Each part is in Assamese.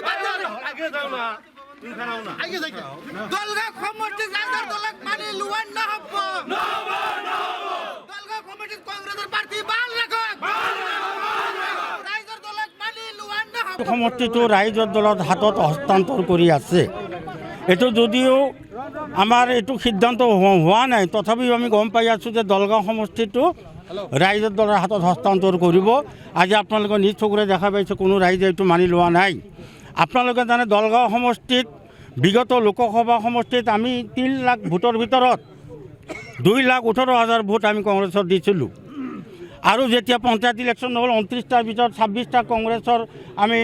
প্রার্থী আগে যাও না ইনখানাও না আগে যাই দলগা কমিটি রাইজর দলক মানি লুয়ান না হব দলগা কমিটি কংগ্রেসের প্রার্থী বাল রাখক রাইজর দলক মানি লুয়ান না হব সমষ্টিটো ৰাইজৰ দলত হাতত হস্তান্তৰ কৰি আছে। এইটো যদিও আমাৰ এইটো সিদ্ধান্ত হোৱা নাই, তথাপিও আমি গম পাই আছোঁ যে দলগাঁও সমষ্টিটো ৰাইজৰ দলৰ হাতত হস্তান্তৰ কৰিব। আজি আপোনালোকে নিজ চকুৰে দেখা পাইছে কোনো ৰাইজে এইটো মানি লোৱা নাই। আপোনালোকে জানে দলগাঁও সমষ্টিত বিগত লোকসভা সমষ্টিত আমি 3 লাখ ভোটৰ ভিতৰত 2,18,000 ভোট আমি কংগ্ৰেছত দিছিলোঁ। আৰু যেতিয়া পঞ্চায়ত ইলেকশ্যন নহ'ল 29টাৰ ভিতৰত 26টা কংগ্ৰেছৰ আমি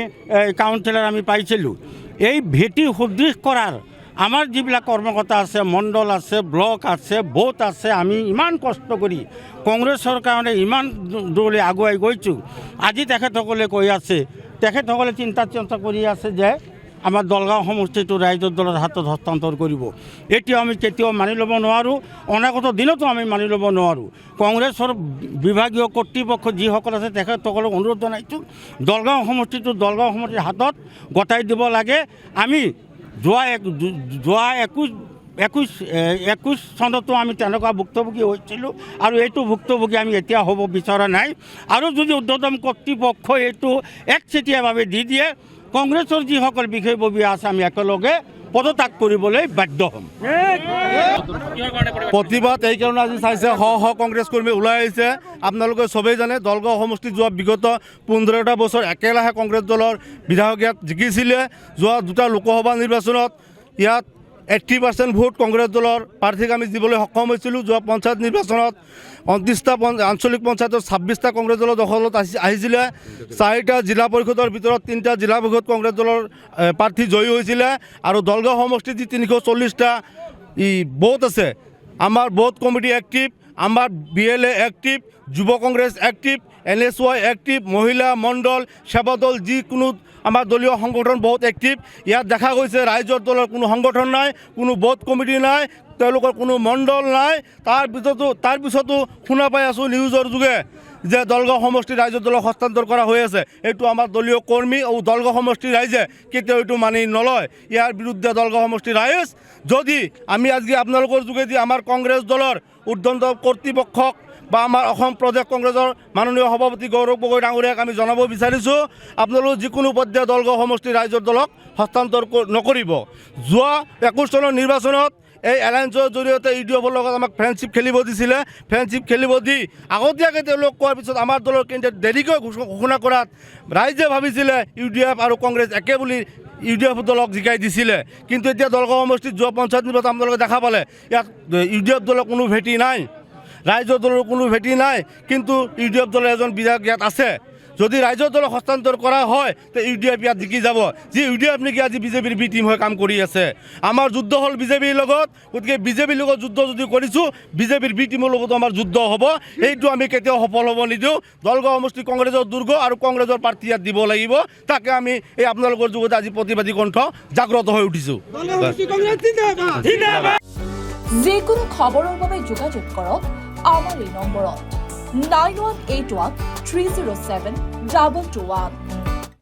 কাউন্সিলৰ আমি পাইছিলোঁ। এই ভেটি সুদৃঢ় কৰাৰ আমাৰ যিবিলাক কৰ্মকৰ্তা আছে, মণ্ডল আছে, ব্লক আছে, বুথ আছে, আমি ইমান কষ্ট কৰি কংগ্ৰেছৰ কাৰণে ইমান দূৰলৈ আগুৱাই গৈছোঁ। আজি তেখেতসকলে কৈ আছে, তেখেতসকলে চিন্তা কৰি আছে যে আমাৰ দলগাঁও সমষ্টিটো ৰাইজৰ দলৰ হাতত হস্তান্তৰ কৰিব। এতিয়া আমি কেতিয়াও মানি ল'ব নোৱাৰোঁ, অনাগত দিনতো আমি মানি ল'ব নোৱাৰোঁ। কংগ্ৰেছৰ বিভাগীয় কৰ্তৃপক্ষ যিসকল আছে তেখেতসকলক অনুৰোধ জনাইছোঁ, দলগাঁও সমষ্টিটো দলগাঁও সমষ্টিৰ হাতত গতাই দিব লাগে। আমি যোৱা 21 চনতো আমি তেনেকুৱা ভুক্তভোগী হৈছিলোঁ আৰু এইটো ভুক্তভোগী আমি এতিয়া হ'ব বিচৰা নাই। আৰু যদি উৰ্ধ্বতম কৰ্তৃপক্ষই এইটো একচেটিয়াভাৱে দি দিয়ে, কংগ্ৰেছৰ যিসকল বিষয়ববীয়া আছে আমি একেলগে পদত্যাগ কৰিবলৈ বাধ্য হ'ম। প্ৰতিবাদ এইকাৰণে আজি চাইছে শ শ কংগ্ৰেছ কৰ্মী ওলাই আহিছে। আপোনালোকে চবেই জানে দলগাঁও সমষ্টিত যোৱা বিগত 15টা বছৰ একেলাহে কংগ্ৰেছ দলৰ বিধায়ক ইয়াত জিকিছিলে। যোৱা 2টা লোকসভা নিৰ্বাচনত ইয়াত 80% ভোট কংগ্ৰেছ দলৰ প্ৰাৰ্থীক আমি দিবলৈ সক্ষম হৈছিলোঁ। যোৱা পঞ্চায়ত নিৰ্বাচনত 29টা আঞ্চলিক পঞ্চায়তৰ 26টা কংগ্ৰেছ দলৰ দখলত আহিছিলে। 4টা জিলা পৰিষদৰ ভিতৰত 3টা জিলা পৰিষদ কংগ্ৰেছ দলৰ প্ৰাৰ্থী জয়ী হৈছিলে। আৰু দলগাঁও সমষ্টিত যি 340টা বুথ আছে, আমাৰ বুথ কমিটি এক্টিভ, আমাৰ BLA এক্টিভ, যুৱ কংগ্ৰেছ এক্টিভ, NSY এক্টিভ, মহিলা মণ্ডল সেৱা দল যিকোনো আমাৰ দলীয় সংগঠন বহুত এক্টিভ। ইয়াত দেখা গৈছে ৰাইজৰ দলৰ কোনো সংগঠন নাই, কোনো বুথ কমিটি নাই, তেওঁলোকৰ কোনো মণ্ডল নাই। তাৰ পিছতো শুনা পাই আছোঁ নিউজৰ যোগে যে দলগাঁও সমষ্টিৰ ৰাইজৰ দলক হস্তান্তৰ কৰা হৈ আছে। এইটো আমাৰ দলীয় কৰ্মী আৰু দলগাঁও সমষ্টিৰ ৰাইজে কেতিয়াও এইটো মানি নলয়। ইয়াৰ বিৰুদ্ধে দলগাঁও সমষ্টিৰ ৰাইজ যদি আমি আজি আপোনালোকৰ যোগেদি আমাৰ কংগ্ৰেছ দলৰ ঊৰ্ধ্বতন কৰ্তৃপক্ষক বা আমাৰ অসম প্ৰদেশ কংগ্ৰেছৰ মাননীয় সভাপতি গৌৰৱ গগৈ ডাঙৰীয়াক আমি জনাব বিচাৰিছোঁ, আপোনালোক যিকোনো পৰ্যায়ত দলগাঁও সমষ্টিৰ ৰাইজৰ দলক হস্তান্তৰ নকৰিব। যোৱা 21 চনৰ নিৰ্বাচনত এই এলায়েন্সৰ জৰিয়তে UDFৰ লগত আমাক ফ্ৰেণ্ডশ্বিপ খেলিব দিছিলে। ফ্ৰেণ্ডশ্বিপ খেলিব দি আগতীয়াকৈ তেওঁলোক কোৱাৰ পিছত আমাৰ দলৰ কেন্দ্ৰীয় দেৰিকৈ ঘোষণা কৰাত ৰাইজে ভাবিছিলে UDF আৰু কংগ্ৰেছ একে বুলি UDF দলক জিকাই দিছিলে। কিন্তু এতিয়া দলগাঁও সমষ্টিত যোৱা পঞ্চায়ত নিৰ্বাচনত আপোনালোকে দেখা পালে ইয়াত UDF দলৰ কোনো ভেটি নাই, ৰাইজৰ দলৰ কোনো ভেটি নাই। কিন্তু UDF দলৰ এজন বিধায়ক ইয়াত আছে। যদি ৰাইজৰ দলক হস্তান্তৰ কৰা হয় তে UDF ইয়াত জিকি যাব। যি UDF নেকি আজি বিজেপিৰ বি টিম হৈ কাম কৰি আছে। আমাৰ যুদ্ধ হ'ল বিজেপিৰ লগত, গতিকে বিজেপিৰ লগত যুদ্ধ যদি কৰিছোঁ, বিজেপিৰ বি টিমৰ লগতো আমাৰ যুদ্ধ হ'ব। এইটো আমি কেতিয়াও সফল হ'ব নিদিওঁ। দলগাঁও সমষ্টি কংগ্ৰেছৰ দুৰ্গ আৰু কংগ্ৰেছৰ প্ৰাৰ্থী ইয়াত দিব লাগিব। তাকে আমি এই আপোনালোকৰ যুগতে আজি প্ৰতিবাদী কণ্ঠ জাগ্ৰত হৈ উঠিছোঁ। যিকোনো খবৰৰ বাবে যোগাযোগ কৰক আমাৰ এই নম্বৰত 9181 307 221।